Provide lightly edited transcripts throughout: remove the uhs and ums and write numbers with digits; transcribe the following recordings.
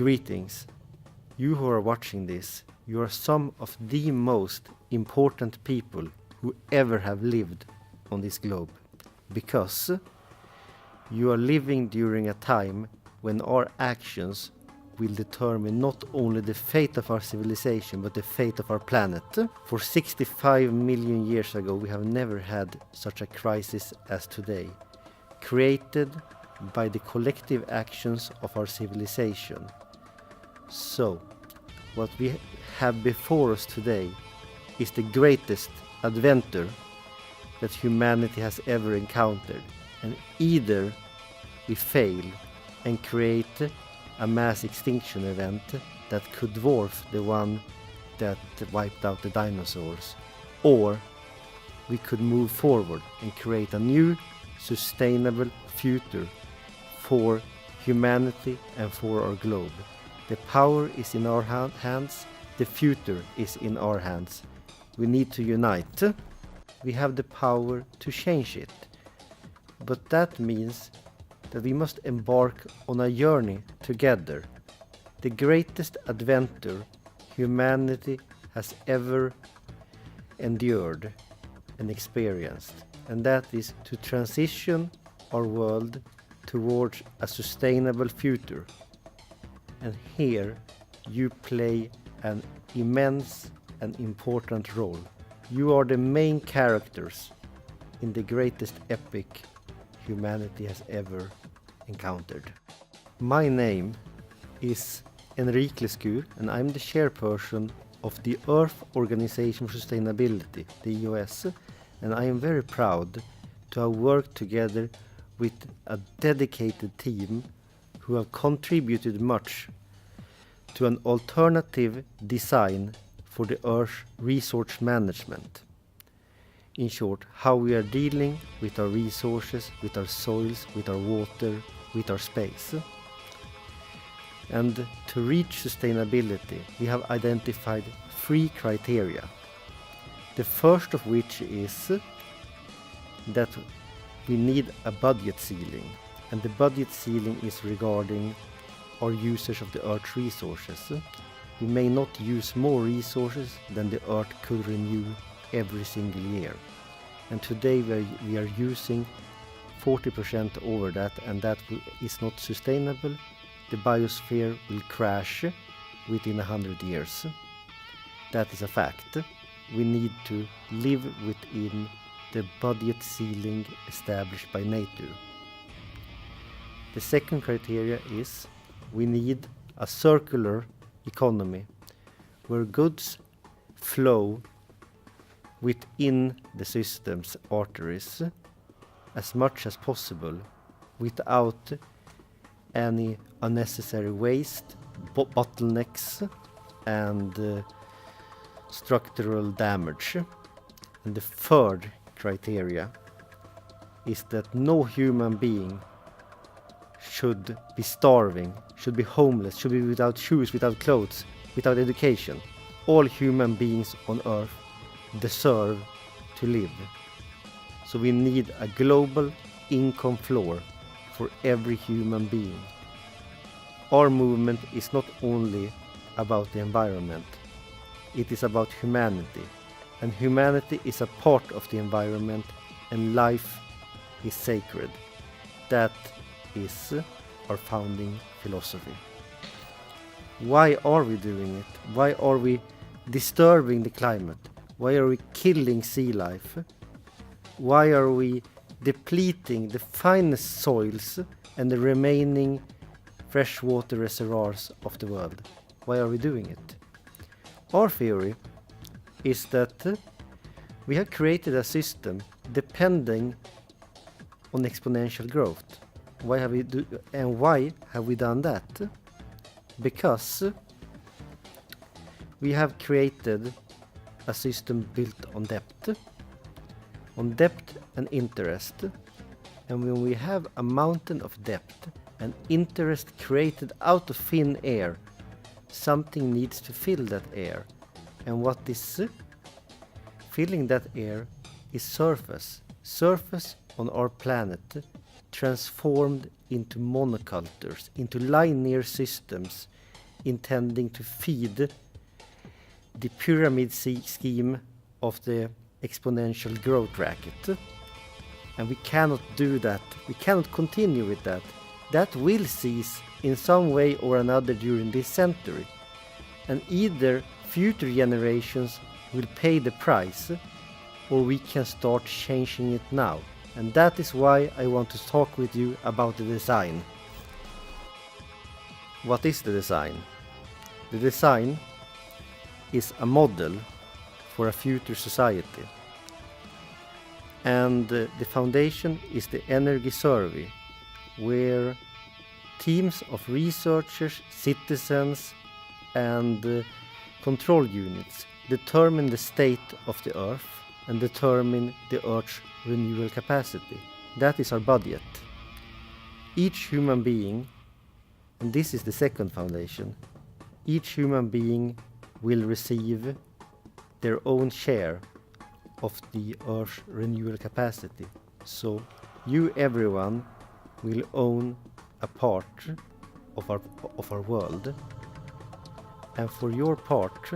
Greetings. You who are watching this, you are some of the most important people who ever have lived on this globe. Because you are living during a time when our actions will determine not only the fate of our civilization but the fate of our planet. For 65 million years ago we have never had such a crisis as today, created by the collective actions of our civilization. So, what we have before us today is the greatest adventure that humanity has ever encountered, and either we fail and create a mass extinction event that could dwarf the one that wiped out the dinosaurs, or we could move forward and create a new sustainable future for humanity and for our globe. The power is in our hands, the future is in our hands. We need to unite. We have the power to change it. But that means that we must embark on a journey together. The greatest adventure humanity has ever endured and experienced. And that is to transition our world towards a sustainable future. And here you play an immense and important role. You are the main characters in the greatest epic humanity has ever encountered. My name is Enrique Lescure, and I'm the chairperson of the Earth Organization for Sustainability, the EOS, and I am very proud to have worked together with a dedicated team who have contributed much to an alternative design for the Earth's resource management. In short, how we are dealing with our resources, with our soils, with our water, with our space. And to reach sustainability, we have identified 3 criteria. The first of which is that we need a budget ceiling, and the budget ceiling is regarding our usage of the Earth's resources. We may not use more resources than the Earth could renew every single year. And today we are using 40% over that, and that is not sustainable. The biosphere will crash within 100 years. That is a fact. We need to live within the budget ceiling established by nature. The second criteria is we need a circular economy where goods flow within the system's arteries as much as possible without any unnecessary waste, bottlenecks and structural damage. And the third criteria is that no human being should be starving, should be homeless, should be without shoes, without clothes, without education. All human beings on Earth deserve to live. So we need a global income floor for every human being. Our movement is not only about the environment, it is about humanity. And humanity is a part of the environment, and life is sacred. That is our founding philosophy. Why are we doing it? Why are we disturbing the climate? Why are we killing sea life? Why are we depleting the finest soils and the remaining freshwater reservoirs of the world? Why are we doing it? Our theory is that we have created a system depending on exponential growth. Why have we done that? Because we have created a system built on debt and interest. And when we have a mountain of debt and interest created out of thin air, something needs to fill that air. And what is filling that air is surface. Surface on our planet transformed into monocultures, into linear systems intending to feed the pyramid scheme of the exponential growth racket. And we cannot do that. We cannot continue with that. That will cease in some way or another during this century. And either future generations will pay the price, or we can start changing it now. And that is why I want to talk with you about the design. What is the design? The design is a model for a future society. And the foundation is the energy survey, where teams of researchers, citizens and control units determine the state of the Earth and determine the Earth's renewal capacity. That is our budget. Each human being, and this is the second foundation, each human being will receive their own share of the Earth's renewal capacity. So you, everyone, will own a part of our world. And for your part,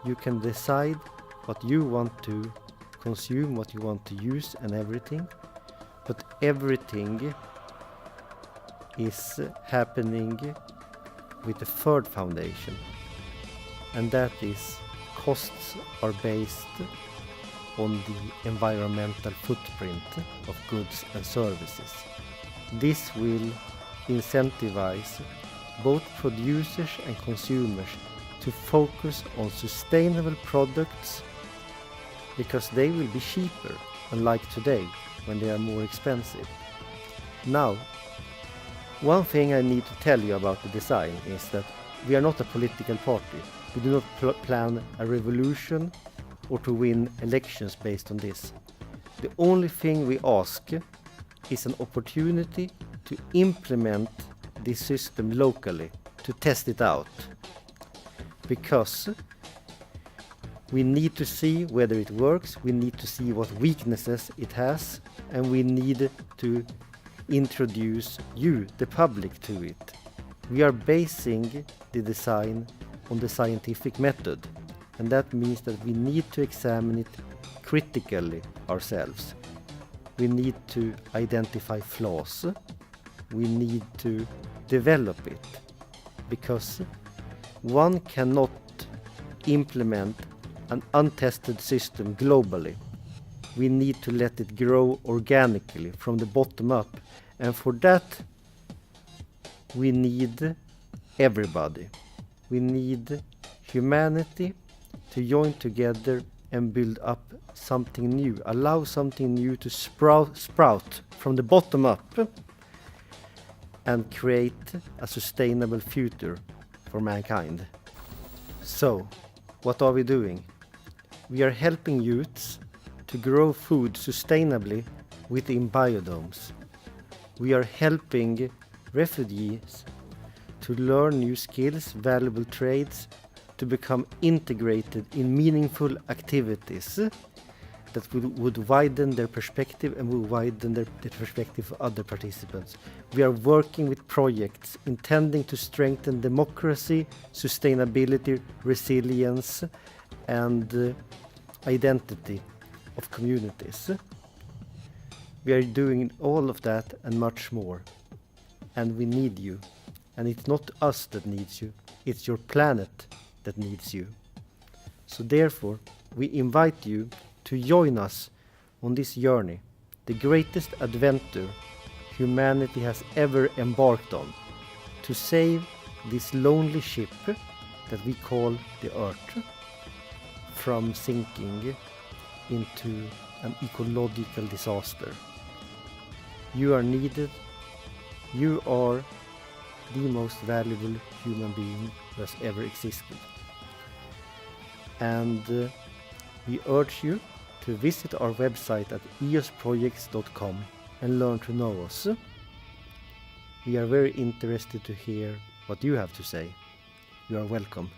you can decide what you want to consume, what you want to use and everything. But everything is happening with the third foundation. And that is, costs are based on the environmental footprint of goods and services. This will incentivize both producers and consumers to focus on sustainable products, because they will be cheaper, unlike today when they are more expensive. Now, one thing I need to tell you about the design is that we are not a political party. We do not plan a revolution or to win elections based on this. The only thing we ask is an opportunity to implement this system locally, to test it out. Because we need to see whether it works, we need to see what weaknesses it has, and we need to introduce you, the public, to it. We are basing the design on the scientific method, and that means that we need to examine it critically ourselves. We need to identify flaws. We need to develop it, because one cannot implement an untested system globally. We need to let it grow organically from the bottom up, and for that we need everybody. We need humanity to join together and build up something new, allow something new to sprout from the bottom up and create a sustainable future for mankind. So, what are we doing? We are helping youths to grow food sustainably within biodomes. We are helping refugees to learn new skills, valuable trades, to become integrated in meaningful activities that would widen their perspective and would widen the perspective of other participants. We are working with projects intending to strengthen democracy, sustainability, resilience, and identity of communities. We are doing all of that and much more. And we need you. And it's not us that needs you, it's your planet that needs you. So therefore, we invite you to join us on this journey, the greatest adventure humanity has ever embarked on, to save this lonely ship that we call the Earth from sinking into an ecological disaster. You are needed. You are the most valuable human being who has ever existed. And we urge you to visit our website at eosprojects.com and learn to know us. We are very interested to hear what you have to say. You are welcome.